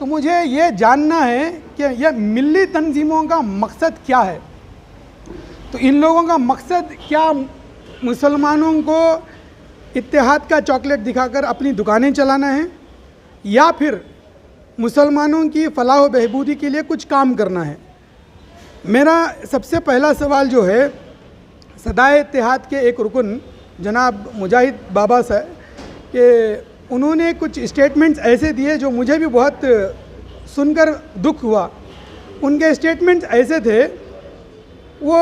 तो मुझे ये जानना है कि यह मिली तंजीमों का मकसद क्या है। तो इन लोगों का मकसद क्या मुसलमानों को इत्तेहाद का चॉकलेट दिखाकर अपनी दुकानें चलाना है, या फिर मुसलमानों की फलाह व बहबूदी के लिए कुछ काम करना है। मेरा सबसे पहला सवाल जो है, सदाए इत्तेहाद के एक रुकन जनाब मुजाहिद बाबा साहब कि उन्होंने कुछ स्टेटमेंट्स ऐसे दिए जो मुझे भी बहुत सुनकर दुख हुआ। उनके स्टेटमेंट्स ऐसे थे, वो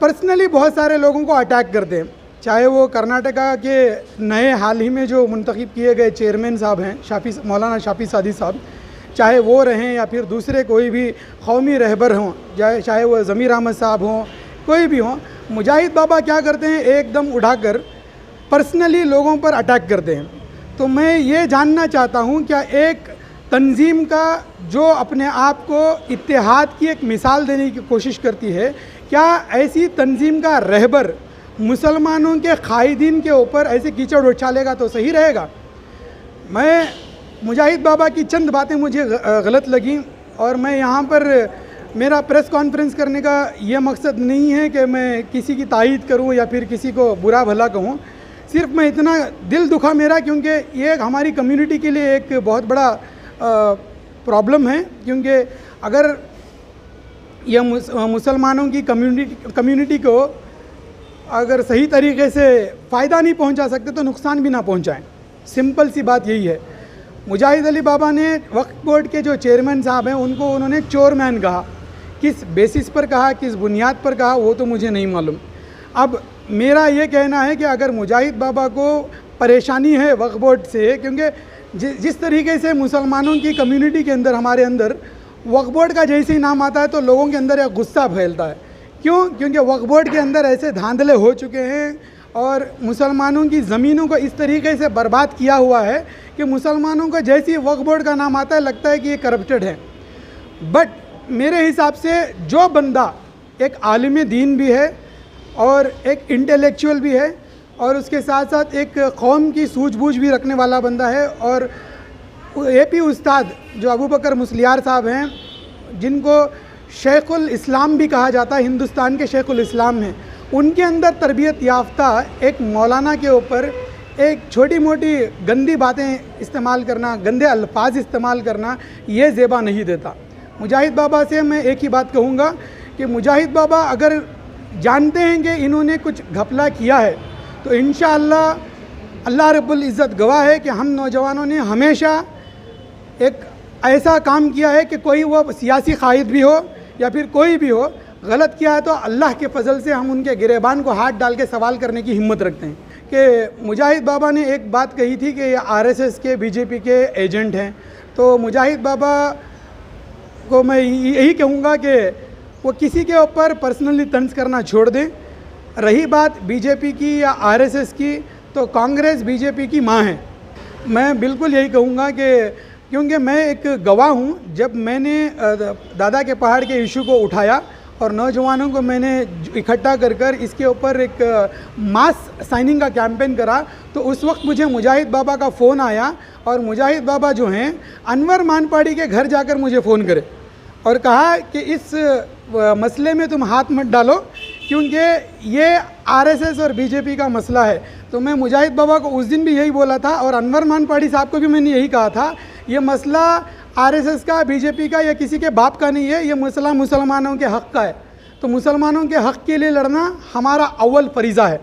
पर्सनली बहुत सारे लोगों को अटैक करते हैं, चाहे वो कर्नाटका के नए हाल ही में जो मुंतखब किए गए चेयरमैन साहब हैं मौलाना शाफी सादी साहब, चाहे वो रहें या फिर दूसरे कोई भी कौमी रहबर हों, चाहे वो ज़मीर अहमद साहब हों, कोई भी हों, मुजाहिद बाबा क्या करते हैं, एकदम उठाकर पर्सनली लोगों पर अटैक करते हैं। तो मैं ये जानना चाहता हूँ, क्या एक तंजीम का जो अपने आप को इत्तेहाद की एक मिसाल देने की कोशिश करती है, क्या ऐसी तंजीम का रहबर मुसलमानों के कायदीन के ऊपर ऐसे कीचड़ उछालेगा तो सही रहेगा? मैं मुजाहिद बाबा की चंद बातें मुझे गलत लगी, और मैं यहाँ पर मेरा प्रेस कॉन्फ्रेंस करने का ये मकसद नहीं है कि मैं किसी की तायीद करूँ या फिर किसी को बुरा भला कहूँ। सिर्फ मैं इतना दिल दुखा मेरा, क्योंकि ये हमारी कम्युनिटी के लिए एक बहुत बड़ा प्रॉब्लम है, क्योंकि अगर यह मुसलमानों की कम्युनिटी को अगर सही तरीके से फ़ायदा नहीं पहुंचा सकते तो नुकसान भी ना पहुंचाएं। सिंपल सी बात यही है। मुजाहिद अली बाबा ने वक्फ बोर्ड के जो चेयरमैन साहब हैं उनको उन्होंने चोरमैन कहा। किस बेसिस पर कहा, किस बुनियाद पर कहा, वो तो मुझे नहीं मालूम। अब मेरा ये कहना है कि अगर मुजाहिद बाबा को परेशानी है वक्फ बोर्ड से, क्योंकि जिस तरीके से मुसलमानों की कम्युनिटी के अंदर हमारे अंदर वक्फ बोर्ड का जैसे ही नाम आता है तो लोगों के अंदर एक गुस्सा फैलता है। क्यों? क्योंकि वक्फ बोर्ड के अंदर ऐसे धांधले हो चुके हैं और मुसलमानों की ज़मीनों को इस तरीके से बर्बाद किया हुआ है कि मुसलमानों को जैसे ही वक्फ बोर्ड का नाम आता है लगता है कि ये करप्टेड है। बट मेरे हिसाब से जो बंदा एक आलिम दीन भी है और एक इंटेलेक्चुअल भी है और उसके साथ साथ एक कौम की सूझबूझ भी रखने वाला बंदा है, और AP उस्ताद जो अबू बकर मुस्लियार साहब हैं, जिनको शेखुल इस्लाम भी कहा जाता है, हिंदुस्तान के शेखुल इस्लाम हैं, उनके अंदर तरबियत याफ्ता एक मौलाना के ऊपर एक छोटी मोटी गंदी बातें इस्तेमाल करना, गंदे अल्फाज इस्तेमाल करना, ये ज़ेबा नहीं देता। मुजाहिद बाबा से मैं एक ही बात कहूँगा कि मुजाहिद बाबा अगर जानते हैं कि इन्होंने कुछ घपला किया है तो इंशाअल्लाह अल्लाह रब्बुल इज़्ज़त गवाह है कि हम नौजवानों ने हमेशा एक ऐसा काम किया है कि कोई वो सियासी कायद भी हो या फिर कोई भी हो, गलत किया है तो अल्लाह के फजल से हम उनके गिरेबान को हाथ डाल के सवाल करने की हिम्मत रखते हैं। कि मुजाहिद बाबा ने एक बात कही थी कि ये RSS के BJP के एजेंट हैं, तो मुजाहिद बाबा को मैं यही कहूँगा कि वो किसी के ऊपर पर्सनली तंज करना छोड़ दें। रही बात BJP की या RSS की, तो कांग्रेस BJP की माँ है। मैं बिल्कुल यही कहूँगा कि क्योंकि मैं एक गवाह हूँ, जब मैंने दादा के पहाड़ के इशू को उठाया और नौजवानों को मैंने इकट्ठा कर इसके ऊपर एक मास साइनिंग का कैंपेन करा, तो उस वक्त मुझे मुजाहिद बाबा का फ़ोन आया और मुजाहिद बाबा जो हैं अनवर मानपाड़ी के घर जाकर मुझे फ़ोन करे और कहा कि इस मसले में तुम हाथ मत डालो क्योंकि ये RSS और BJP का मसला है। तो मैं मुजाहिद बाबा को उस दिन भी यही बोला था और अनवर मानपाड़ी साहब को भी मैंने यही कहा था, ये मसला RSS का, BJP का या किसी के बाप का नहीं है, ये मसला मुसलमानों के हक़ का है। तो मुसलमानों के हक़ के लिए लड़ना हमारा अव्वल फरीज़ा है।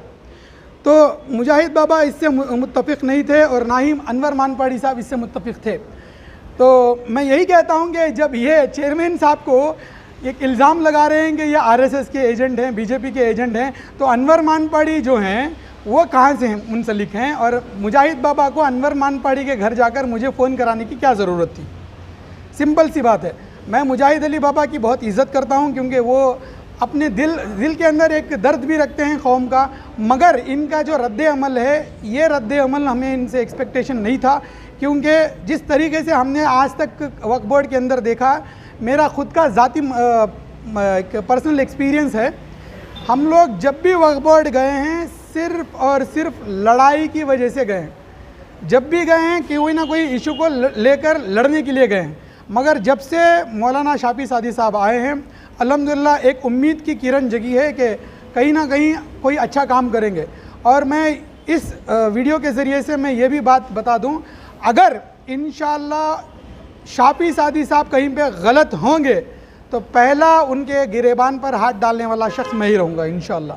तो मुजाहिद बाबा इससे मुत्तफ़िक़ नहीं थे और ना ही अनवर मानपाड़ी साहब इससे मुत्तफ़िक़ थे। तो मैं यही कहता हूँ कि जब ये चेयरमैन साहब को एक इल्ज़ाम लगा रहे हैं कि ये RSS के एजेंट हैं, BJP के एजेंट हैं, तो अनवर मानपाड़ी जो हैं वो कहाँ से हैं, मुंसलिक हैं, और मुजाहिद बाबा को अनवर मानपाड़ी के घर जाकर मुझे फ़ोन कराने की क्या ज़रूरत थी? सिंपल सी बात है। मैं मुजाहिद अली बाबा की बहुत इज़्ज़त करता हूँ क्योंकि वो अपने दिल के अंदर एक दर्द भी रखते हैं कौम का, मगर इनका जो रद्द अमल है, ये रद्द अमल हमें इनसे एक्सपेक्टेशन नहीं था, क्योंकि जिस तरीके से हमने आज तक वक्फ बोर्ड के अंदर देखा, मेरा ख़ुद का ज़ाती पर्सनल एक्सपीरियंस है। हम लोग जब भी वक्फ बोर्ड गए हैं सिर्फ़ और सिर्फ लड़ाई की वजह से गए हैं। जब भी गए हैं कोई ना कोई इशू को लेकर लड़ने के लिए गए हैं। मगर जब से मौलाना शाफी सादी साहब आए हैं, अल्हम्दुलिल्लाह एक उम्मीद की किरण जगी है कि कहीं ना कहीं कोई अच्छा काम करेंगे। और मैं इस वीडियो के ज़रिए से मैं ये भी बात बता दूं, अगर इंशाअल्लाह शाफी सादी साहब कहीं पे गलत होंगे तो पहला उनके गिरेबान पर हाथ डालने वाला शख्स मैं ही रहूँगा इंशाअल्लाह।